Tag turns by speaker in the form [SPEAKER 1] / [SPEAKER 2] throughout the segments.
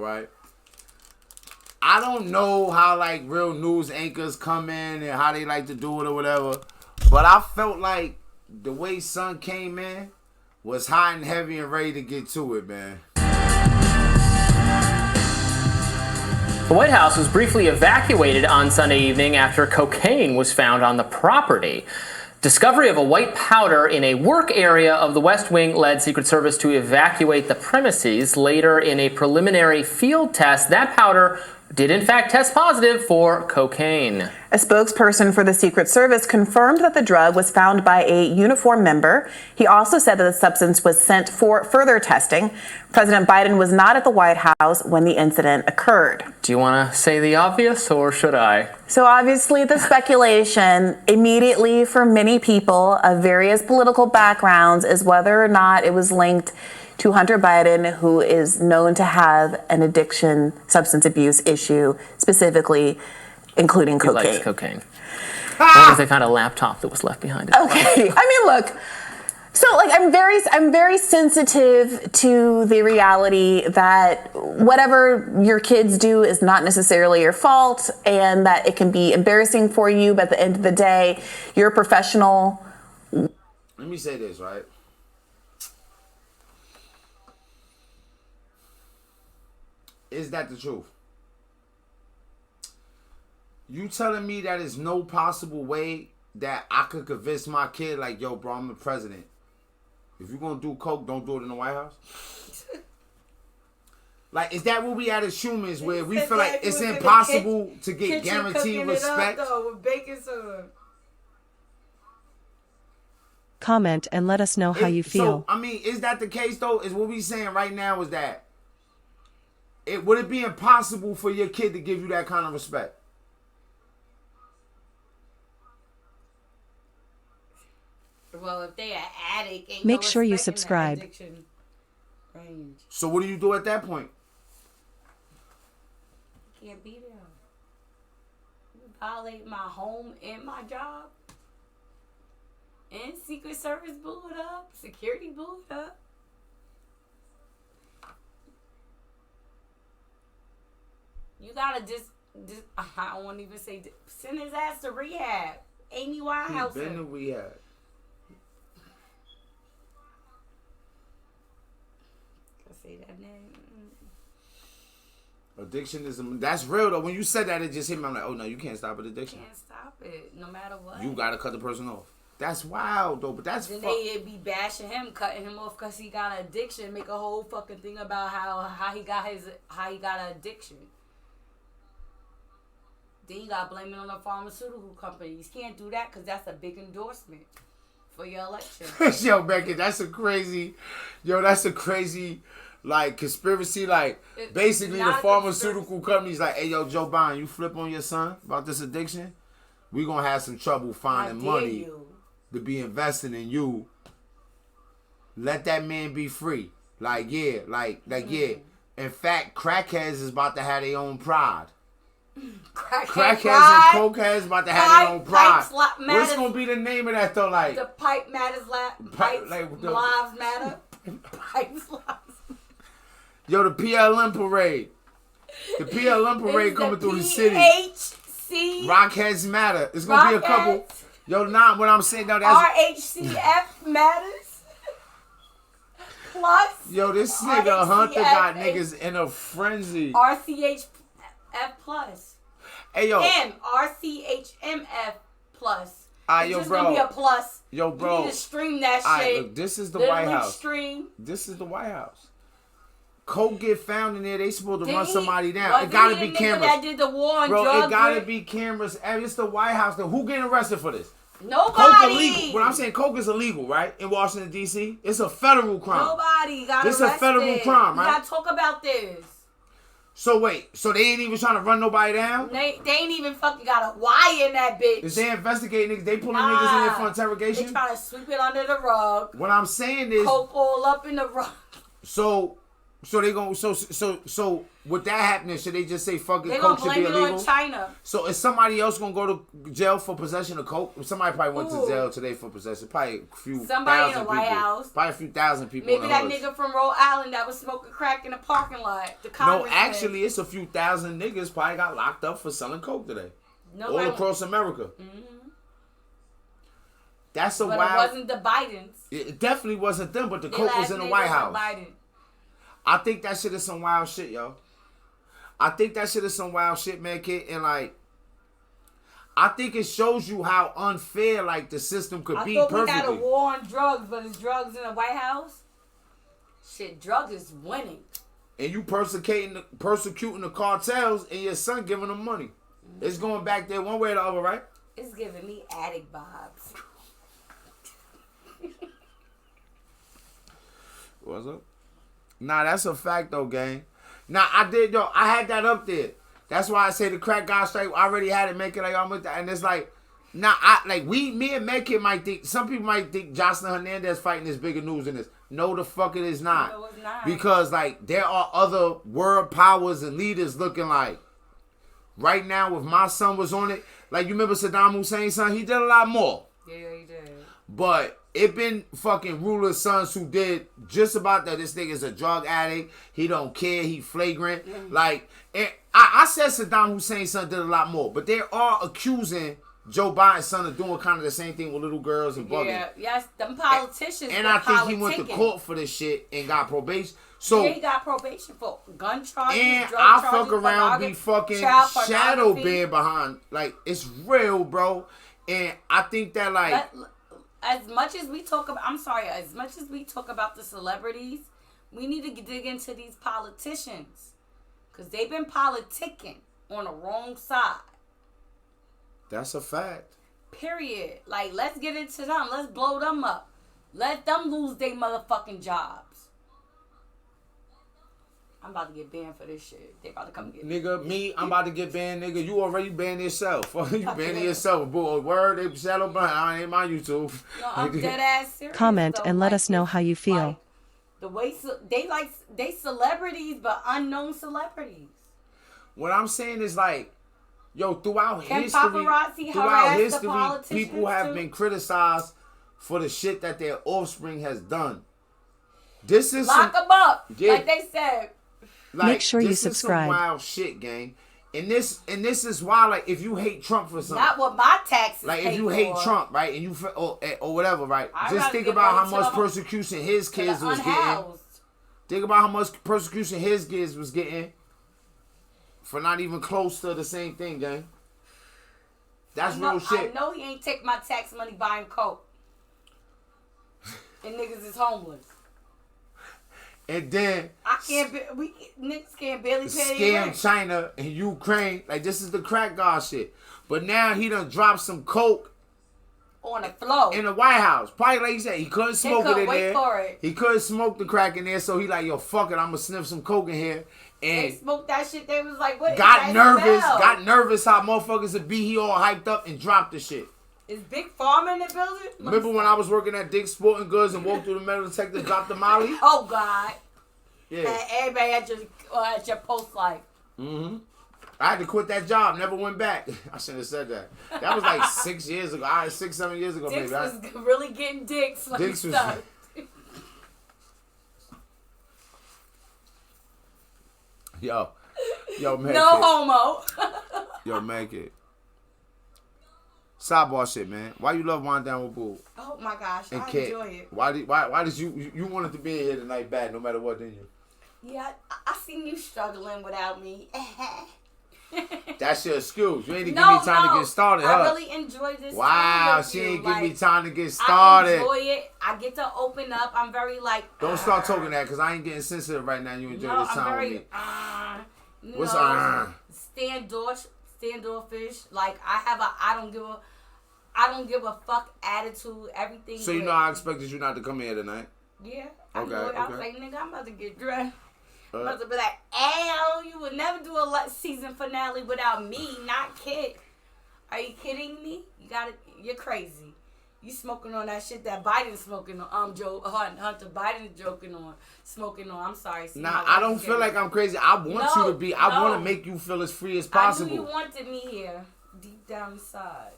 [SPEAKER 1] right? I don't know how like real news anchors come in and how they like to do it or whatever, but I felt like the way Son came in was hot and heavy and ready to get to it, man.
[SPEAKER 2] The White House was briefly evacuated on Sunday evening after cocaine was found on the property. Discovery of a white powder in a work area of the West Wing led Secret Service to evacuate the premises. Later, in a preliminary field test, that powder did in fact test positive for cocaine.
[SPEAKER 3] A spokesperson for the Secret Service confirmed that the drug was found by a uniformed member. He also said that the substance was sent for further testing. President Biden was not at the White House when the incident occurred.
[SPEAKER 2] Do you want to say the obvious, or should I?
[SPEAKER 3] So obviously the speculation immediately for many people of various political backgrounds is whether or not it was linked to Hunter Biden, who is known to have an addiction, substance abuse issue, specifically including cocaine.
[SPEAKER 2] He likes cocaine. What if they found a laptop that was left behind?
[SPEAKER 3] Okay, I mean, look. So, like, I'm very sensitive to the reality that whatever your kids do is not necessarily your fault, and that it can be embarrassing for you. But at the end of the day, you're a professional.
[SPEAKER 1] Let me say this, right? Is that the truth? You telling me that there's no possible way that I could convince my kid, like, yo, bro, I'm the president. If you're going to do coke, don't do it in the White House? Like, is that where we at as humans, where we feel like it's impossible to get guaranteed respect?
[SPEAKER 4] With baking soda.
[SPEAKER 5] Comment and let us know how you feel.
[SPEAKER 1] So, I mean, is that the case, though? Is what we saying right now is that would it be impossible for your kid to give you that kind of respect?
[SPEAKER 4] Well, if they an addict, ain't
[SPEAKER 5] Make
[SPEAKER 4] no
[SPEAKER 5] sure you
[SPEAKER 4] respect in
[SPEAKER 5] subscribe.
[SPEAKER 4] the addiction range.
[SPEAKER 1] So what do you do at that point?
[SPEAKER 4] Can't be there. You violate my home and my job. And Secret Service blew it up. Security blew it up. You gotta just I don't want to even say, send his ass to rehab. Amy Winehouse.
[SPEAKER 1] He been to rehab.
[SPEAKER 4] Say that name.
[SPEAKER 1] Addiction is that's real though. When you said that, it just hit me. I'm like, oh no, you can't stop an addiction.
[SPEAKER 4] Can't stop it, no matter what.
[SPEAKER 1] You gotta cut the person off. That's wild though, but that's
[SPEAKER 4] then they be bashing him, cutting him off because he got an addiction. Make a whole fucking thing about how he got an addiction. Then you gotta blame it on the pharmaceutical companies. Can't do that because that's a big endorsement for your election.
[SPEAKER 1] Yo, Becky, that's a crazy like conspiracy. Like basically the pharmaceutical companies like, hey yo, Joe Biden, you flip on your son about this addiction, we gonna have some trouble finding money to be investing in you. Let that man be free. Like yeah. In fact, crackheads is about to have their own pride. Crackheads and cokeheads about to have their own pride. What's gonna be the name of that though? Like
[SPEAKER 4] the pipe matters. Pipes lives matter. Pipes lives.
[SPEAKER 1] Yo, the PLM parade. The PLM parade coming through the city. Rockheads matter. It's gonna be a couple. Yo, nah, what I'm saying now, that's
[SPEAKER 4] RHCF matters. Plus.
[SPEAKER 1] Yo, this nigga Hunter got niggas in a frenzy.
[SPEAKER 4] RCHF plus.
[SPEAKER 1] Hey yo.
[SPEAKER 4] RCHMF plus.
[SPEAKER 1] Yo,
[SPEAKER 4] just
[SPEAKER 1] bro.
[SPEAKER 4] Gonna be a plus.
[SPEAKER 1] Yo, bro.
[SPEAKER 4] You need to stream that shit.
[SPEAKER 1] Look, this is the White House.
[SPEAKER 4] Stream.
[SPEAKER 1] This is the White House. Coke get found in there. They supposed to run somebody down. It gotta be cameras.
[SPEAKER 4] That did the war on
[SPEAKER 1] bro,
[SPEAKER 4] drugs.
[SPEAKER 1] It gotta be cameras. It's the White House. Who getting arrested for this?
[SPEAKER 4] Nobody.
[SPEAKER 1] Coke illegal. What I'm saying, coke is illegal, right? In Washington D.C., it's a federal crime.
[SPEAKER 4] Nobody got arrested.
[SPEAKER 1] It's a federal crime, right?
[SPEAKER 4] We gotta talk about this.
[SPEAKER 1] So wait, so they ain't even trying to run nobody down?
[SPEAKER 4] They ain't even fucking got a wire in that bitch.
[SPEAKER 1] Is they investigating niggas? They pulling niggas in there for interrogation?
[SPEAKER 4] They trying to sweep it under the rug.
[SPEAKER 1] What I'm saying is
[SPEAKER 4] coke all up in the rug.
[SPEAKER 1] So So they going so with that happening, should they just say fucking
[SPEAKER 4] They
[SPEAKER 1] coke
[SPEAKER 4] gonna
[SPEAKER 1] should be
[SPEAKER 4] blame it
[SPEAKER 1] illegal?
[SPEAKER 4] on China.
[SPEAKER 1] So is somebody else gonna go to jail for possession of coke? Somebody probably went to jail today for possession. Probably a few
[SPEAKER 4] Somebody in
[SPEAKER 1] thousand
[SPEAKER 4] the White
[SPEAKER 1] people.
[SPEAKER 4] House.
[SPEAKER 1] Probably a few thousand people.
[SPEAKER 4] Maybe
[SPEAKER 1] in the
[SPEAKER 4] that
[SPEAKER 1] hood.
[SPEAKER 4] nigga from Rhode Island that was smoking crack in the parking lot. The
[SPEAKER 1] No,
[SPEAKER 4] congressman.
[SPEAKER 1] actually, it's a few thousand niggas probably got locked up for selling coke today.
[SPEAKER 4] No,
[SPEAKER 1] all across America.
[SPEAKER 4] Mm-hmm.
[SPEAKER 1] That's a
[SPEAKER 4] but
[SPEAKER 1] wild.
[SPEAKER 4] It wasn't the Bidens.
[SPEAKER 1] It definitely wasn't them, but the coke was in the White House.
[SPEAKER 4] Biden.
[SPEAKER 1] I think that shit is some wild shit, yo. I think that shit is some wild shit, man, kid. And like, I think it shows you how unfair like the system could be.
[SPEAKER 4] I thought
[SPEAKER 1] perfectly.
[SPEAKER 4] we had a war on drugs, but it's drugs in the White House. Shit, drugs is winning.
[SPEAKER 1] And you persecuting the cartels, and your son giving them money. Mm-hmm. It's going back there one way or the other, right?
[SPEAKER 4] It's giving me addict vibes.
[SPEAKER 1] What's up? Nah, that's a fact though, gang. Nah, I had that up there. That's why I say the crack guy strike. I already had it, make it like I'm with that, and it's like, nah, me and Medkit might think. Some people might think Jocelyn Hernandez fighting is bigger news than this. No, the fuck it is not.
[SPEAKER 4] No, it's not.
[SPEAKER 1] Because like there are other world powers and leaders looking like. Right now, if my son was on it, like you remember Saddam Hussein's son, he did a lot more.
[SPEAKER 4] Yeah, he did.
[SPEAKER 1] But it been fucking rulers' sons who did just about that. This nigga's a drug addict. He don't care. He flagrant.
[SPEAKER 4] Mm-hmm.
[SPEAKER 1] Like, and I said Saddam Hussein's son did a lot more. But they are accusing Joe Biden's son of doing kind of the same thing with little girls and bugging.
[SPEAKER 4] Yeah, yes, them politicians.
[SPEAKER 1] And I think he went to court for this shit and got probation. So
[SPEAKER 4] yeah, he got probation for gun charges,
[SPEAKER 1] and
[SPEAKER 4] drug
[SPEAKER 1] I
[SPEAKER 4] charges,
[SPEAKER 1] fuck around be fucking shadow banned behind. Like, it's real, bro. And I think that like...
[SPEAKER 4] As much as we talk about the celebrities, we need to dig into these politicians. Because they've been politicking on the wrong side.
[SPEAKER 1] That's a fact.
[SPEAKER 4] Period. Like, let's get into them. Let's blow them up. Let them lose their motherfucking jobs. I'm about to get banned for this shit. They about to come get me.
[SPEAKER 1] Nigga, I'm about to get banned, nigga. You already banned yourself. You banned yourself. Boy, word, they shadow behind. I ain't my YouTube.
[SPEAKER 4] No, I'm dead ass serious.
[SPEAKER 5] Comment
[SPEAKER 4] though.
[SPEAKER 5] and let us know how you feel.
[SPEAKER 4] Like, the way they celebrities, but unknown celebrities.
[SPEAKER 1] What I'm saying is like, yo, throughout
[SPEAKER 4] Can
[SPEAKER 1] history,
[SPEAKER 4] paparazzi harass the politicians
[SPEAKER 1] people have
[SPEAKER 4] too?
[SPEAKER 1] been criticized for the shit that their offspring has done. This is
[SPEAKER 4] Lock them up,
[SPEAKER 1] yeah.
[SPEAKER 4] like they said.
[SPEAKER 1] Like,
[SPEAKER 5] Make sure you
[SPEAKER 1] this
[SPEAKER 5] subscribe.
[SPEAKER 1] Is some wild shit, gang. And this is why, like, if you hate Trump for something,
[SPEAKER 4] Not what my taxes.
[SPEAKER 1] like, if you hate Trump, right, and you or whatever, right,
[SPEAKER 4] I'd
[SPEAKER 1] just
[SPEAKER 4] rather
[SPEAKER 1] think
[SPEAKER 4] get
[SPEAKER 1] about how
[SPEAKER 4] money
[SPEAKER 1] much
[SPEAKER 4] to the-
[SPEAKER 1] persecution his kids was getting.
[SPEAKER 4] Unhoused.
[SPEAKER 1] Think about how much persecution his kids was getting for not even close to the same thing, gang. That's real shit.
[SPEAKER 4] I know he ain't take my tax money buying coke. And niggas is homeless.
[SPEAKER 1] And then
[SPEAKER 4] niggas can't barely pay
[SPEAKER 1] scam
[SPEAKER 4] their rent.
[SPEAKER 1] China and Ukraine. Like, this is the crack god shit. But now he done dropped some coke
[SPEAKER 4] on the floor
[SPEAKER 1] in the White House. Probably like you said, he couldn't smoke it in
[SPEAKER 4] wait
[SPEAKER 1] there.
[SPEAKER 4] for it.
[SPEAKER 1] He couldn't smoke the crack in there, so he like, yo, fuck it, I'm gonna sniff some coke in here.
[SPEAKER 4] They
[SPEAKER 1] And
[SPEAKER 4] smoked that shit. They was like, what?
[SPEAKER 1] got
[SPEAKER 4] is
[SPEAKER 1] nervous.
[SPEAKER 4] that smell?
[SPEAKER 1] Got nervous how motherfuckers would be. He all hyped up and dropped the shit.
[SPEAKER 4] Is Big Pharma in the building?
[SPEAKER 1] Remember when I was working at Dick's Sporting Goods and walked through the metal detector, dropped the Molly?
[SPEAKER 4] Oh God.
[SPEAKER 1] Yeah.
[SPEAKER 4] And everybody at your post like.
[SPEAKER 1] Mm-hmm. I had to quit that job. Never went back. I shouldn't have said that. That was like 6 years ago. 6-7 years ago,
[SPEAKER 4] Dicks
[SPEAKER 1] maybe.
[SPEAKER 4] was really getting dicks. Like
[SPEAKER 1] Dicks was. Yo, man.
[SPEAKER 4] No homo.
[SPEAKER 1] Yo, make it. Sidebar shit, man. Why you love Wind Down with Boo?
[SPEAKER 4] Oh my gosh,
[SPEAKER 1] And
[SPEAKER 4] I
[SPEAKER 1] Kit.
[SPEAKER 4] enjoy it.
[SPEAKER 1] Why did you wanted to be in here tonight bad no matter what, didn't you?
[SPEAKER 4] Yeah, I seen you struggling without me.
[SPEAKER 1] That's your excuse. You ain't even
[SPEAKER 4] No,
[SPEAKER 1] give me time to get started, huh?
[SPEAKER 4] I really enjoy this.
[SPEAKER 1] Wow,
[SPEAKER 4] time with
[SPEAKER 1] she
[SPEAKER 4] you.
[SPEAKER 1] ain't
[SPEAKER 4] Like,
[SPEAKER 1] give me time to get started.
[SPEAKER 4] I enjoy it. I get to open up. I'm very like.
[SPEAKER 1] Don't start talking that, because I ain't getting sensitive right now. You enjoy
[SPEAKER 4] No,
[SPEAKER 1] this time
[SPEAKER 4] I'm very.
[SPEAKER 1] with me.
[SPEAKER 4] You
[SPEAKER 1] What's
[SPEAKER 4] know, standoffish. Like I don't give a fuck attitude. Everything.
[SPEAKER 1] So you know I expected you not to come here tonight.
[SPEAKER 4] Yeah. I
[SPEAKER 1] Okay,
[SPEAKER 4] know it. I was
[SPEAKER 1] okay.
[SPEAKER 4] like, nigga, I'm about to get dressed. I'm about to be like, "Ow, you would never do a season finale without me, not Kit. Are you kidding me? You're crazy. You smoking on that shit that Biden's smoking on. Hunter Biden smoking on. I'm sorry.
[SPEAKER 1] Nah, I don't feel like I'm crazy. I want you to be. I want to make you feel as free as possible.
[SPEAKER 4] I knew you wanted me here, deep down inside.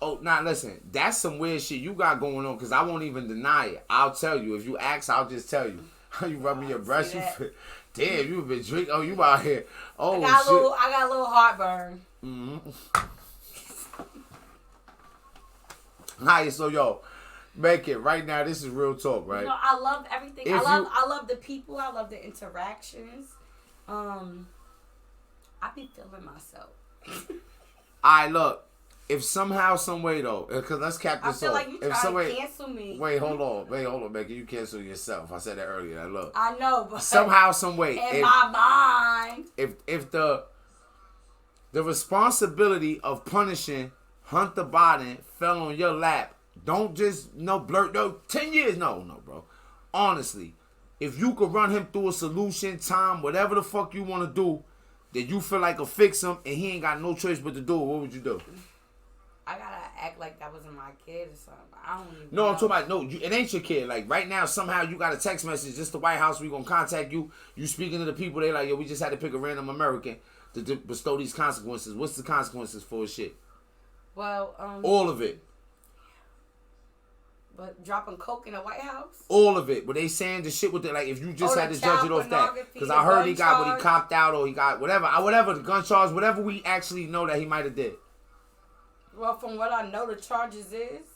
[SPEAKER 1] Oh, nah, listen. That's some weird shit you got going on, because I won't even deny it. I'll tell you. If you ask, I'll just tell you. You rubbing your breast. Damn, you been drinking. Oh, you out here. Oh,
[SPEAKER 4] I got a little heartburn.
[SPEAKER 1] Mm-hmm. Alright, so yo, Medkit, right now this is real talk, right?
[SPEAKER 4] You know, I love everything. I love the people. I love the interactions. I be feeling myself.
[SPEAKER 1] Alright, look. If somehow, some way though, because let's cap this off.
[SPEAKER 4] I feel like you trying to cancel me.
[SPEAKER 1] Wait, hold on, Medkit. You cancel yourself. I said that earlier. Look.
[SPEAKER 4] I know, but
[SPEAKER 1] somehow, some way.
[SPEAKER 4] In my mind.
[SPEAKER 1] If the responsibility of punishing Hunter Biden fell on your lap, don't just blurt 10 years. No, bro. Honestly, if you could run him through a solution, time, whatever the fuck you want to do, that you feel like will fix him and he ain't got no choice but to do it, what would you do?
[SPEAKER 4] I gotta act like that wasn't my kid or something. I don't even
[SPEAKER 1] know.
[SPEAKER 4] I'm
[SPEAKER 1] talking about, it ain't your kid. Like right now, somehow you got a text message, just the White House, we gonna contact you. You speaking to the people, they like, yo, we just had to pick a random American to bestow these consequences. What's the consequences for his shit?
[SPEAKER 4] Well,
[SPEAKER 1] all of it.
[SPEAKER 4] But dropping coke in the White House?
[SPEAKER 1] All of it. But they saying the shit with it, like if you just had to judge it off that. Because I heard he got what he copped out or he got whatever, the gun charge, whatever we actually know that he might have did.
[SPEAKER 4] Well, from what I know, the charges is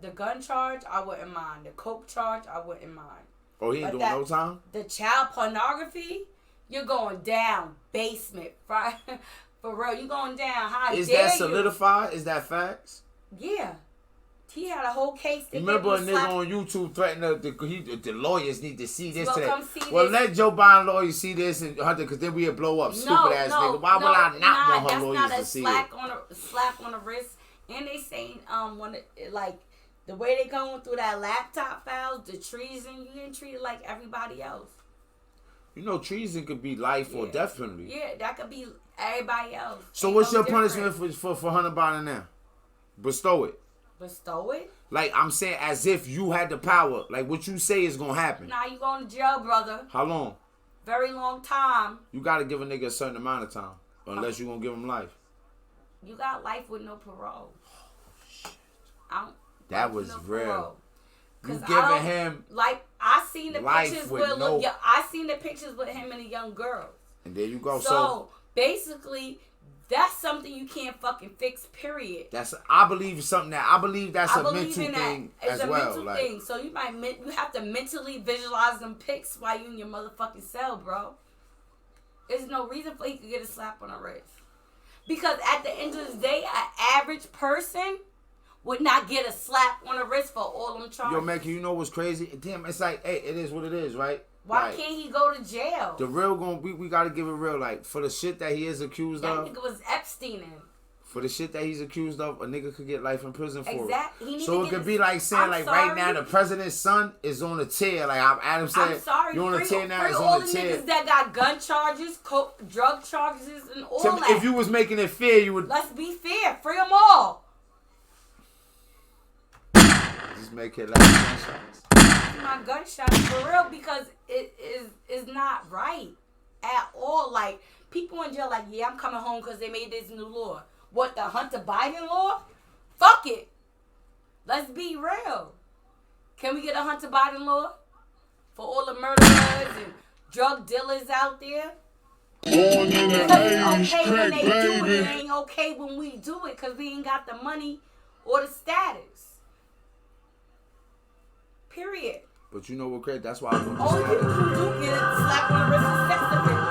[SPEAKER 4] the gun charge, I wouldn't mind. The coke charge, I wouldn't mind.
[SPEAKER 1] Oh, he ain't doing no time?
[SPEAKER 4] The child pornography, you're going down basement, right? For real, you going down. How
[SPEAKER 1] is that solidified? Is that facts?
[SPEAKER 4] Yeah. He had a whole case.
[SPEAKER 1] Remember a nigga on YouTube threatening the lawyers need to see this today.
[SPEAKER 4] Well,
[SPEAKER 1] let Joe Biden lawyers see this and Hunter, because then we'd blow up. Stupid ass nigga. Why would I not want her lawyers to see it?
[SPEAKER 4] That's not a slap on the wrist. And they saying like the way they going through that laptop files, the treason, you getting treated like everybody else.
[SPEAKER 1] You know, treason could be life or death penalty.
[SPEAKER 4] Yeah, that could be everybody else.
[SPEAKER 1] So what's your punishment for Hunter Biden now? Bestow it.
[SPEAKER 4] Bestow it?
[SPEAKER 1] Like, I'm saying as if you had the power. Like, what you say is going to happen.
[SPEAKER 4] Nah, you going to jail, brother.
[SPEAKER 1] How long?
[SPEAKER 4] Very long time.
[SPEAKER 1] You got to give a nigga a certain amount of time. Unless you going to give him life.
[SPEAKER 4] You got life with no parole.
[SPEAKER 1] Oh, shit. That was real. You giving him
[SPEAKER 4] like, I seen the pictures with I seen the pictures with him and a young girl.
[SPEAKER 1] And there you go.
[SPEAKER 4] So basically, that's something you can't fucking fix, period.
[SPEAKER 1] I believe that's a mental thing as well.
[SPEAKER 4] It's a mental thing. So you have to mentally visualize them pics while you in your motherfucking cell, bro. There's no reason for you to get a slap on the wrist. Because at the end of the day, an average person would not get a slap on the wrist for all them charges.
[SPEAKER 1] Yo, man, you know what's crazy? Damn, it's like, hey, it is what it is, right?
[SPEAKER 4] Why can't he go to jail?
[SPEAKER 1] The real we gotta give it real, like, for the shit that he is accused of.
[SPEAKER 4] That nigga was Epsteining.
[SPEAKER 1] For the shit that he's accused of, a nigga could get life in prison for
[SPEAKER 4] it.
[SPEAKER 1] So it could be like saying, right now, the president's son is on a tear. Like Adam said,
[SPEAKER 4] I'm sorry,
[SPEAKER 1] you're on a tear now, it's
[SPEAKER 4] on
[SPEAKER 1] a
[SPEAKER 4] tear. All the
[SPEAKER 1] niggas
[SPEAKER 4] that got gun charges, drug charges, and all that.
[SPEAKER 1] If you was making it fair, you would...
[SPEAKER 4] Let's be fair. Free them all.
[SPEAKER 1] Just make it like gunshots.
[SPEAKER 4] My gunshots for real, because it is not right at all. Like, people in jail like, yeah, I'm coming home because they made this new law. What, the Hunter Biden law? Fuck it. Let's be real. Can we get a Hunter Biden law for all the murderers and drug dealers out there? Because it's okay when they do it. It ain't okay when we do it because we ain't got the money or the status. Period.
[SPEAKER 1] But you know what, Craig? That's why I want to
[SPEAKER 4] only people who do get it slap on the wrist is sex offenders.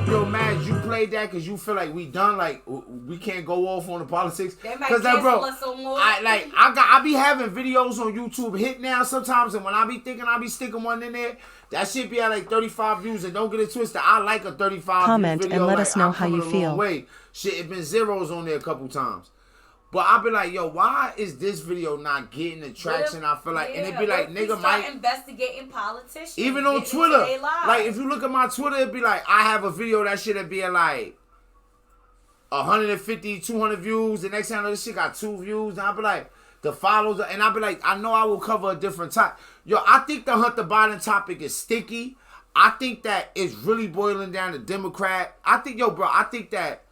[SPEAKER 1] Yo, Mads, you played that because you feel like we done, like we can't go off on the politics.
[SPEAKER 4] Because
[SPEAKER 1] like, bro,
[SPEAKER 4] us some more.
[SPEAKER 1] I be having videos on YouTube hit now sometimes, and when I be thinking I be sticking one in there, that shit be at like 35 views, and don't get it twisted. I like a 35
[SPEAKER 5] comment
[SPEAKER 1] view video.
[SPEAKER 5] And let us know how you feel.
[SPEAKER 1] Shit, it been zeros on there a couple times. But I be like, yo, why is this video not getting the traction? I feel like, and it be like, nigga, Mike,
[SPEAKER 4] investigating politicians.
[SPEAKER 1] Even on Twitter, like if you look at my Twitter, it be like, I have a video that should be like 150, 200 views. The next time I know this shit got 2 views. And I'll be like, the follows. And I'll be like, I know I will cover a different topic. Yo, I think the Hunter Biden topic is sticky. I think that it's really boiling down to Democrat. I think that.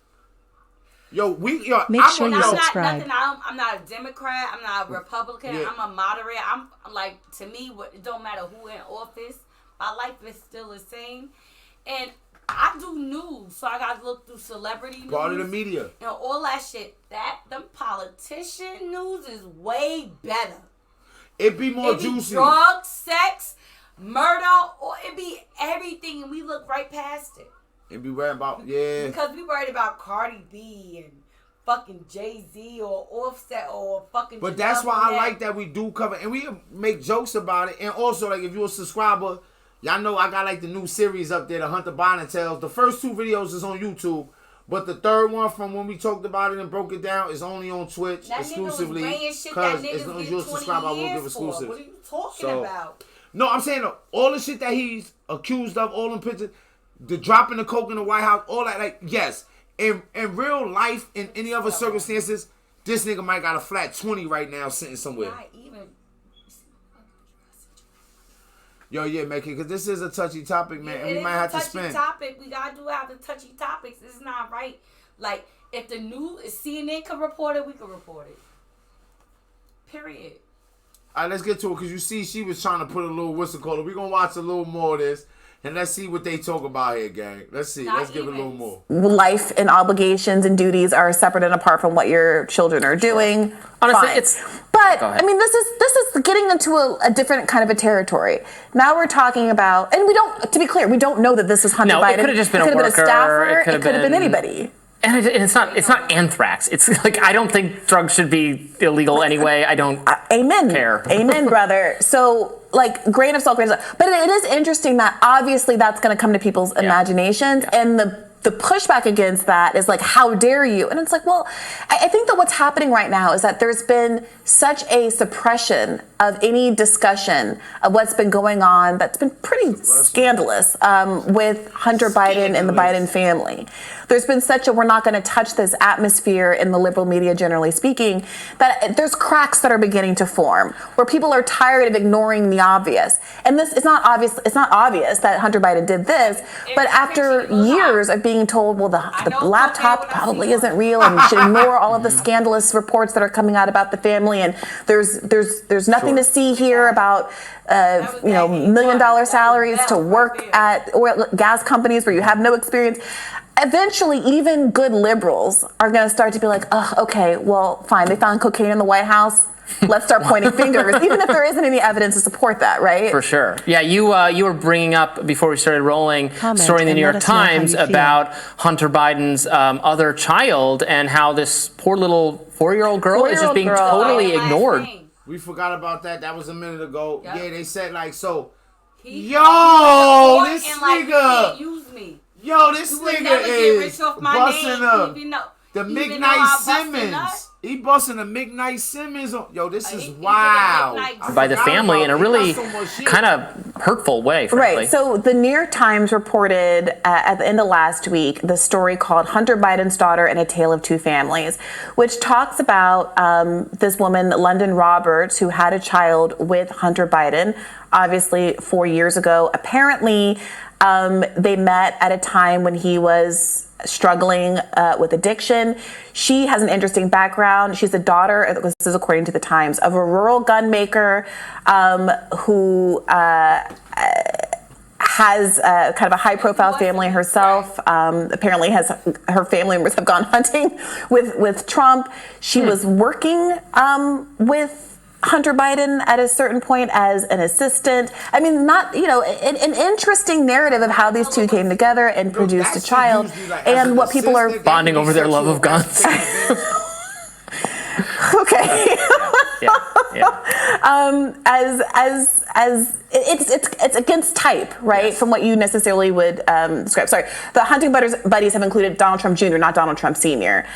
[SPEAKER 5] Make sure you subscribe.
[SPEAKER 4] I'm not a Democrat. I'm not a Republican. Yeah. I'm a moderate. I'm like, to me, it don't matter who in office. My life is still the same. And I do news, so I got to look through celebrity news.
[SPEAKER 1] Part of the media.
[SPEAKER 4] And all that shit. Them politician news is way better.
[SPEAKER 1] It be more juicy.
[SPEAKER 4] Drugs, sex, murder, or it be everything, and we look right past it.
[SPEAKER 1] And be worried about, yeah.
[SPEAKER 4] Because we worried about Cardi B and fucking Jay-Z or Offset or fucking...
[SPEAKER 1] But that's why I like that we do cover, and we make jokes about it. And also, like, if you're a subscriber, y'all know I got, like, the new series up there, the Hunter Biden Tales. The first 2 videos is on YouTube, but the third one from when we talked about it and broke it down is only on Twitch that exclusively. Because as long as you're a subscriber, I will give exclusives.
[SPEAKER 4] What are you talking about?
[SPEAKER 1] No, I'm saying all the shit that he's accused of, all them pictures... The dropping the coke in the White House, all that, like, yes. In real life, in any other circumstances, this nigga might got a flat 20 right now sitting somewhere.
[SPEAKER 4] Not even.
[SPEAKER 1] Yo, yeah, man, because this is a touchy topic, man, and we might have to spend.
[SPEAKER 4] It's a touchy topic. We got to have the touchy topics. It's not right. Like, if the CNN can report it, we can report it. Period.
[SPEAKER 1] All right, let's get to it, because you see she was trying to put a little whistle caller. We're going to watch a little more of this. And let's see what they talk about here, gang. Let's see. Let's give it a little more.
[SPEAKER 3] Life and obligations and duties are separate and apart from what your children are doing.
[SPEAKER 2] Honestly,
[SPEAKER 3] fine. But I mean, this is getting into a different kind of a territory. Now we're talking about, and we don't. To be clear, we don't know that this is Hunter Biden.
[SPEAKER 2] It could have just been a worker.
[SPEAKER 3] It could have been a staffer. It could have been anybody.
[SPEAKER 2] And it's not anthrax. It's like, I don't think drugs should be illegal anyway. I don't
[SPEAKER 3] Amen.
[SPEAKER 2] care.
[SPEAKER 3] Amen, brother. So, like, grain of salt, grain of salt. But it is interesting that obviously that's going to come to people's imaginations. Yeah. And the pushback against that is like, how dare you? And it's like, well, I think that what's happening right now is that there's been such a suppression of any discussion of what's been going on that's been pretty scandalous with Hunter Biden and the Biden family. There's been such a we're not going to touch this atmosphere in the liberal media, generally speaking, that there's cracks that are beginning to form where people are tired of ignoring the obvious. And this is not obvious. It's not obvious that Hunter Biden did this, but after years of being told, well, the laptop probably isn't real, and we should ignore all of the scandalous reports that are coming out about the family, and there's nothing to see here about $1 million salaries to work at oil gas companies where you have no experience. Eventually, even good liberals are going to start to be like, oh, okay, well, fine. They found cocaine in the White House. Let's start pointing fingers, even if there isn't any evidence to support that, right?
[SPEAKER 2] For sure. Yeah, you were bringing up, before we started rolling, a story in the New York Times about Hunter Biden's other child and how this poor little 4-year-old girl is just being totally ignored.
[SPEAKER 1] We forgot about that. That was a minute ago. Yep. Yeah, they said, like, so, this nigga.
[SPEAKER 4] Use me.
[SPEAKER 1] Yo, this nigga is busting up the McKnight Simmons. He busting the McKnight Simmons on. Yo, this is wild.
[SPEAKER 2] By the family in a really kind of hurtful way, frankly.
[SPEAKER 3] Right. So the New York Times reported at the end of last week the story called Hunter Biden's Daughter and a Tale of Two Families, which talks about this woman, London Roberts, who had a child with Hunter Biden, obviously 4 years ago. Apparently, they met at a time when he was struggling with addiction. She has an interesting background. She's the daughter, this is according to the Times, of a rural gun maker who has kind of a high-profile family herself. Apparently, her family members have gone hunting with Trump. She was working with Hunter Biden at a certain point as an assistant. I mean, an interesting narrative of how these two came together and produced a child, and what people are
[SPEAKER 2] bonding over their love of guns.
[SPEAKER 3] Okay.
[SPEAKER 2] Yeah.
[SPEAKER 3] As it's against type, right? Yes. From what you necessarily would describe. Sorry, the hunting buddies have included Donald Trump Jr., not Donald Trump Sr.,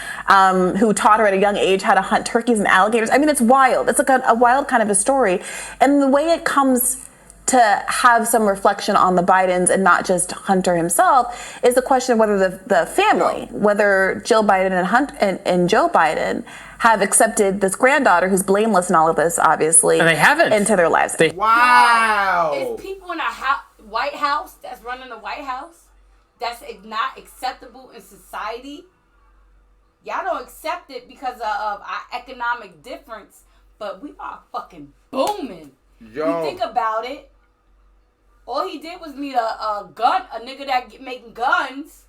[SPEAKER 3] who taught her at a young age how to hunt turkeys and alligators. I mean, it's wild. It's like a wild kind of a story, and the way it comes to have some reflection on the Bidens and not just Hunter himself is the question of whether the family, whether Jill Biden and Joe Biden have accepted this granddaughter who's blameless in all of this, obviously,
[SPEAKER 2] and they haven't,
[SPEAKER 3] into their lives.
[SPEAKER 1] Wow.
[SPEAKER 4] It's people in the White House that's running the White House that's not acceptable in society. Y'all don't accept it because of our economic difference, but we are fucking booming.
[SPEAKER 1] Yo.
[SPEAKER 4] You think about it. All he did was meet a nigga that making guns,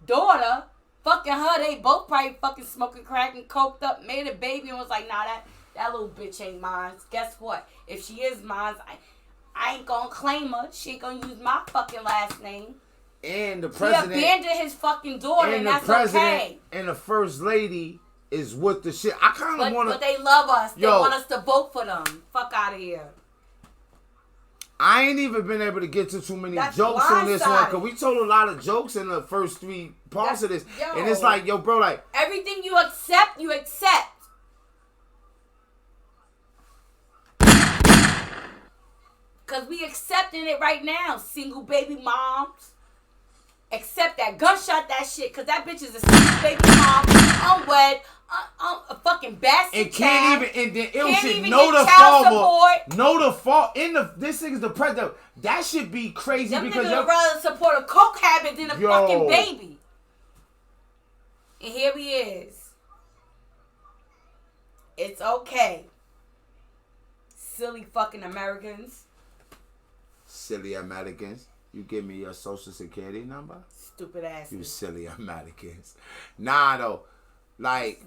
[SPEAKER 4] daughter, fucking her. They both probably fucking smoking crack and coked up, made a baby and was like, nah, that little bitch ain't mine. Guess what? If she is mine, I ain't gonna claim her. She ain't gonna use my fucking last name.
[SPEAKER 1] And the president.
[SPEAKER 4] He abandoned his fucking daughter, and that's okay.
[SPEAKER 1] And the first lady is with the shit. I kind of want to.
[SPEAKER 4] But they love us. They want us to vote for them. Fuck out of here.
[SPEAKER 1] I ain't even been able to get to too many jokes on this one because we told a lot of jokes in the first 3 parts of this. And it's like, yo, bro, like.
[SPEAKER 4] Everything you accept, you accept. Because we accepting it right now. Single baby moms. Accept that. Gunshot that shit. Because that bitch is a single baby mom. Unwed. A fucking bastard.
[SPEAKER 1] And can't even. And then ill shit.
[SPEAKER 4] Even
[SPEAKER 1] Know the
[SPEAKER 4] child
[SPEAKER 1] fault. Know the fault. This thing's the president. That should be crazy.
[SPEAKER 4] Them
[SPEAKER 1] because
[SPEAKER 4] niggas would rather support a coke habit than a fucking baby. And here he is. It's okay. Silly fucking Americans.
[SPEAKER 1] Silly Americans. You give me your social security number?
[SPEAKER 4] Stupid ass.
[SPEAKER 1] You silly Americans. Nah, though. Like.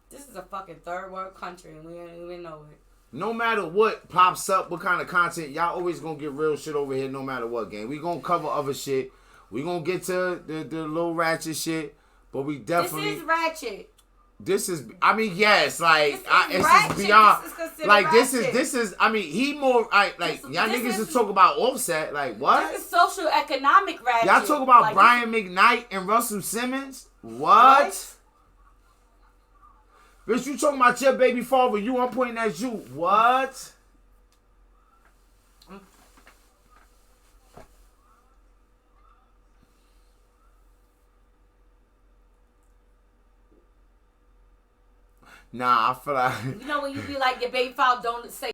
[SPEAKER 4] This is a fucking third world country and we don't even know it.
[SPEAKER 1] No matter what pops up, what kind of content, y'all always gonna get real shit over here no matter what, gang. We gonna cover other shit. We gonna get to the little ratchet shit. But we definitely.
[SPEAKER 4] This is ratchet.
[SPEAKER 1] This is, I mean, yes, like,
[SPEAKER 4] it's
[SPEAKER 1] just beyond,
[SPEAKER 4] like,
[SPEAKER 1] this is, I mean, he more, like, y'all niggas is talk about Offset, like, what?
[SPEAKER 4] This is social economic ratchet.
[SPEAKER 1] Y'all talk about like, Brian McKnight and Russell Simmons? What? Bitch, you talking about your baby father, I'm pointing at you. What? Nah, I feel like...
[SPEAKER 4] You know when you be like, your baby father don't say